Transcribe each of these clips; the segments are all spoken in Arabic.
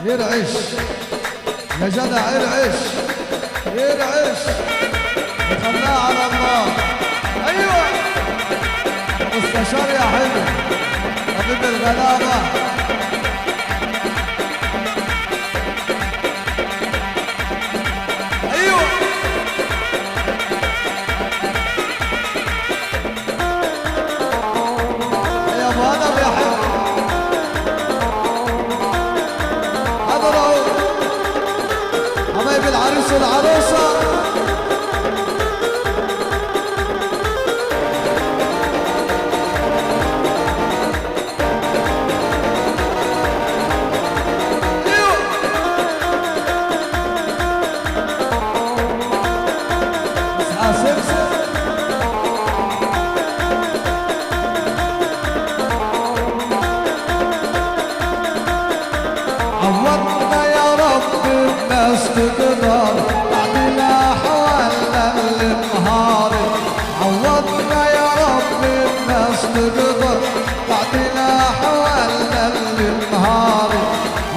يرعش يا جدع، يرعش يرعش وخلاه على الله. ايوه مستشار يا حلو حبيب الغلابه. ايوه يا ابو ادم يا حلو، حضروا حبايب العريس والعروسه. عوضنا يا رب الناس تقدر بعد الاحوال النهار. عوضنا يا رب الناس تقدر بعد الاحوال النهار.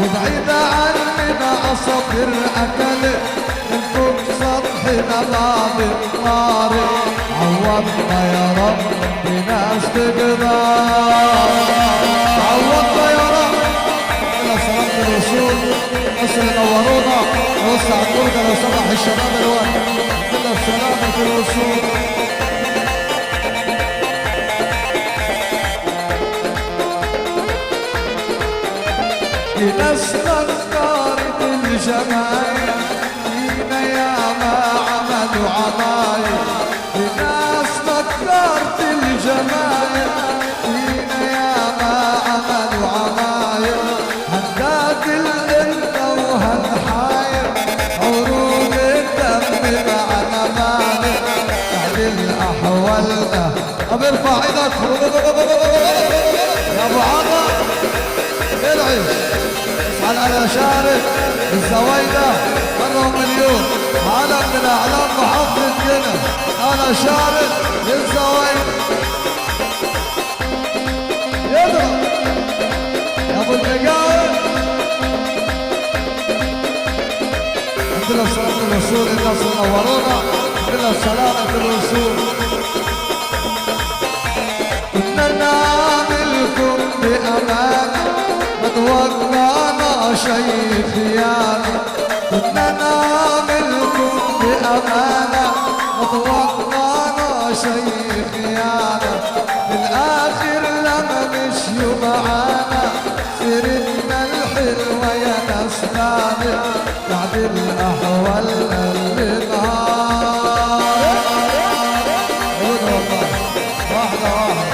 وبعيد عننا عصافير اكلت من فوق سطحنا بعد النار. عوضنا يا رب ناس تقدر. عوضنا يا رب سلامة الوصول. بس اللي نورونا وسع الجودة لو سمح الشباب الوقت كلها بسلامة الوصول. في ناس نكرت الجمايل فينا يا ما عملوا عمايل. في ناس نكرت الجمايل فينا يا ما عملوا عمايل. هنداك القلة وهنحاير عروق الدم معنا مالك بعد الأحوالنا. طب ارفع ايدك يا ابو عطا ارعش اسعى على شارك الزوايدة مرة مليون. هلا من الاعلام محافظة جنة انا شارك للزوايدة. يضرب يا ابو المقاول. الحمد لله بسلامة الوصول. الناس اللي نورونا الحمد لله بسلامة الوصول. كنا نعملكم بأمانة ما توقعنا شيء خيانة. كنا نعملكم بأمانة ما توقعنا شيء خيانة. في الآخر لما مشيوا معانا سيرتنا الحلوة يا ناس نامت بعد الأحوال النهار. واحدة واحدة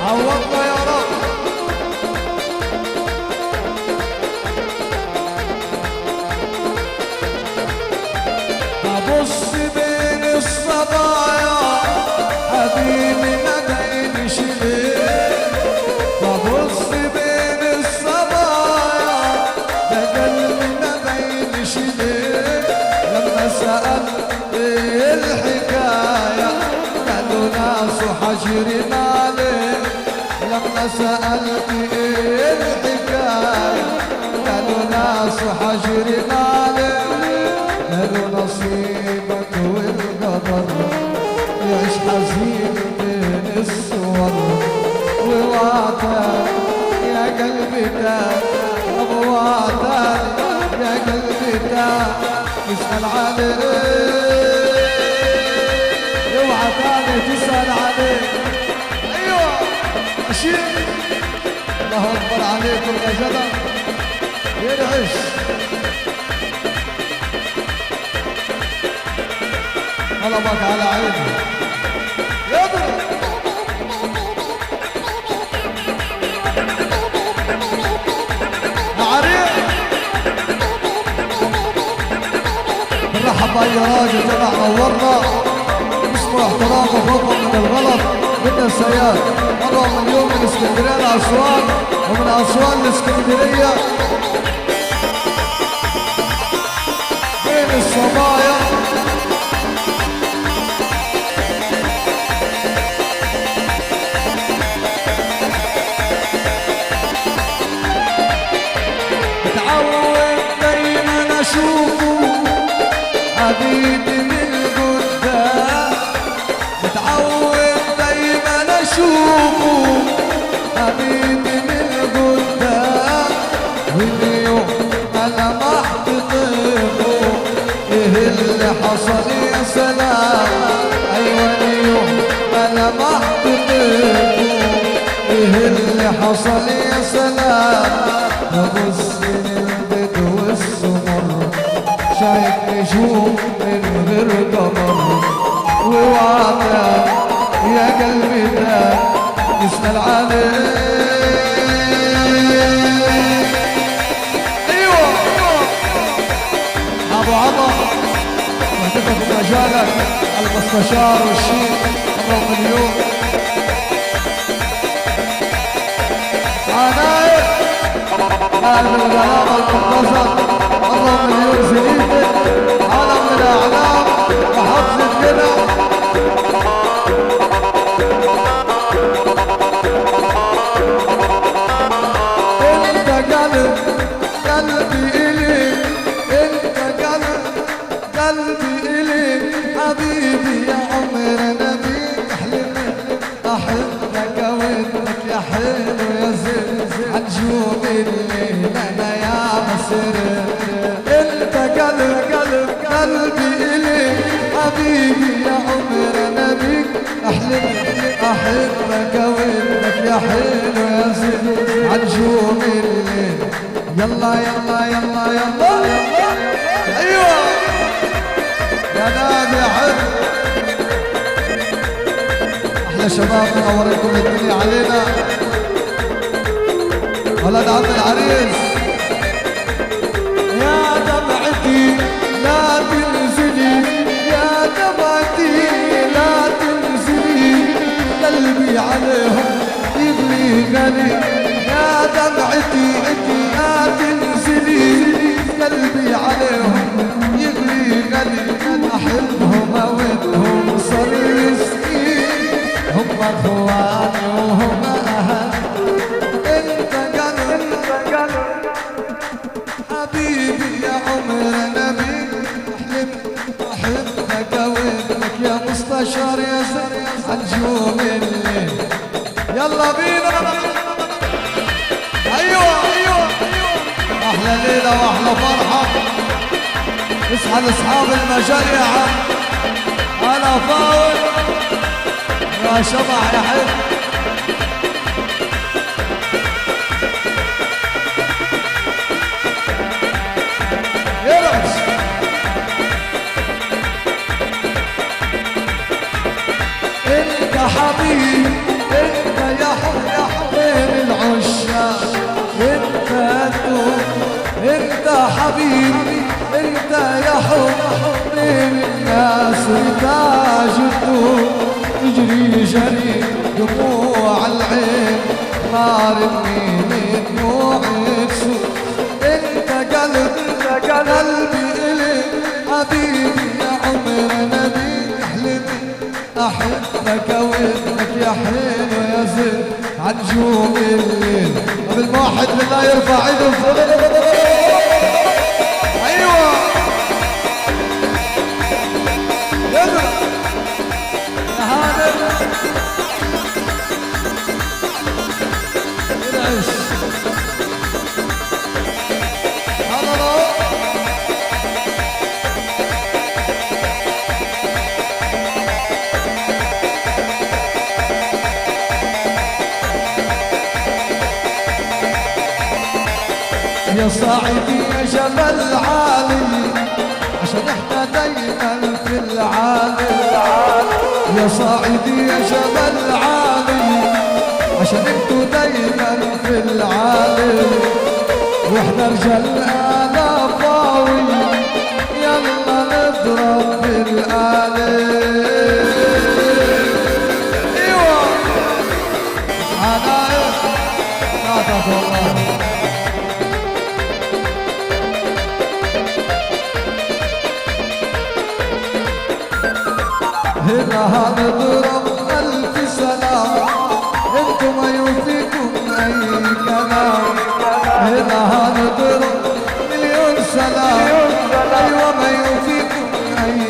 عوضنا يا رب. ببص بين الصبايا حبيبي ما داينش ليه. ببص بين الصبايا ده قلبي ما داينش ليه. لما سألت ايه الحكاية قالوا ناس وحجرنا عليه. لما سألت ايه الحكاية قالوا ناس وحجرنا عليه. قالوا نصيبك والقدر يعيش حزين بين الصور. ووعدك يا قلبي تاني ابو وعدك يا قلبي تاني يسأل عليه. اوعى تاني تسأل عليه. ايوه اشيل الله اكبر عليكم يا جدع. يرعش طلبك على عيني يضرب. يا عريق بنرحب بأي راجل جدع نورنا. اسمه احترام وخوفا من الغلط من السياد. مرة من اليوم من اسكندرية لأسوان ومن أسوان لاسكندرية بين الصبايا. حبيبي من قدام متعود دايما اشوفه حبيبي من قدام واليوم انا ما احتضنه ايه اللي حصل يا سلام ايوه اليوم انا ما احتضنه ايه اللي حصل يا سلام ببص للبدو والسمر شايف نجوم من غير قمر ووعدك يا قلبي ده يسأل عليك ايوه ابو عمر وهتبقى في مجالك المستشار والشيخ ابو مليون عناية أهل الغلام المنتصر الله مليون زليفة علم من الأعلام محافظة جنة انت قلبي إليك انت قلبي إليك حبيبي يا عمر نبيك احلمك احبك ودك يا حلو يا زين عجوم الليل انا يا مصر انت قلبي إليك حبيبي يا عمر نبيك احلمك احبك ودك يا حلو يا زين عجوم الليل يلا يلا يلا يلا ايوه يا نادي حب احلى شباب منورينكم الدنيا علينا ولد عم العريس يا دمعتي لا تنزلي يا دمعتي لا تنزلي قلبي عليهم يبلي غني يا دمعتي لا تنزلي قلبي عليهم يبلي غني احبهم اودهم صار يسقي هم اخواني وهم اهل حبيبي يا عمر نبي احبك ودك يا مستشار يا زين نجوم الليل يلا بينا ايوه احلى ليله واحلى فرحه اصحى لاصحاب المجال يا عم انا فاول يا شبح يا حلو انت حبيب انت يا حبيب العشاق انت انت حبيب انت يا حبيب الناس تاج الدور يجري جري دموع العين مارني من دموعك انت قلبي إلي حبيبي يا عمر نبي احلمي احبك ودك يا حلو يا زين عجوم الليل قبل ما واحد بالله يرفع ايده فوق ايوه يلا يا هانم ينعش يا صاحبي يا جبل عالي عشان احنا دايما في العالي يا صاحبي يا جبل عالي عشان انتو دايما في العالي واحنا رجال الالاف قوي يلا نضرب بالآلي ايوه انا نعطف والله هنا هنضرب ألف سلام انتم ما يوفيكم أي كلام هنا هنضرب مليون سلام أيوة ما يوفيكم أي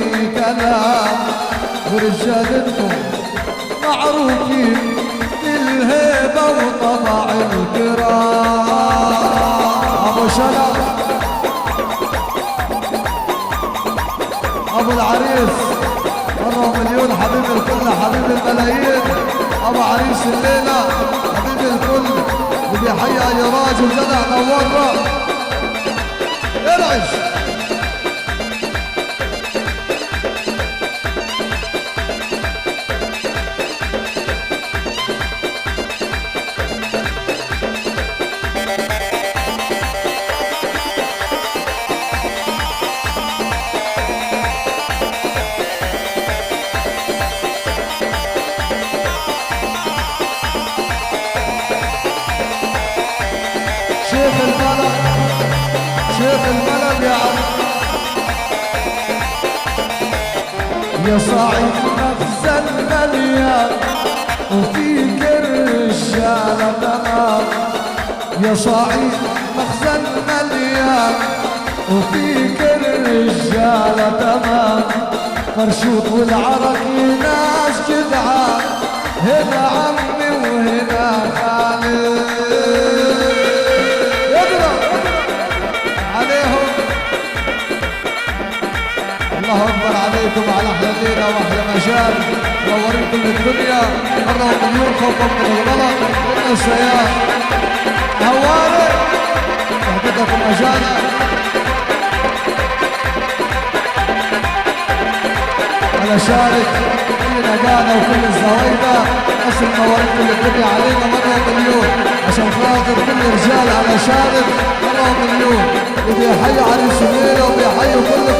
معروفين بالهيبة وطبع الكرام. أبو شلب أبو العريس مرة مليون، حبيب الكل حبيب الملايين، أبو عريس الليلة حبيب الكل، وبيحيي أي راجل جدع نورنا ارعش. شيخ البلد شيخ البلد يا عم، يا صاحب مخزن مليان وفيك الرجالة تمام. يا صاحب مخزن مليان وفيك الرجالة تمام. فرشوط والعرقي ناس جدعان، هنا عمي وهنا خالي عليهم. الله اكبر عليكم على احلى ليله واحلى مجال، منورين الدنيا مره ومليون. خوفا من الغلط من السياح هواري وحدتكم مجاله. على شارك كل نقانا وكل الزوايده، ناس منورين كل الدنيا علينا مره ومليون، عشان خاطر كل رجال على شارك مره ومليون. وبيحيي عريس الليله وبيحيي كل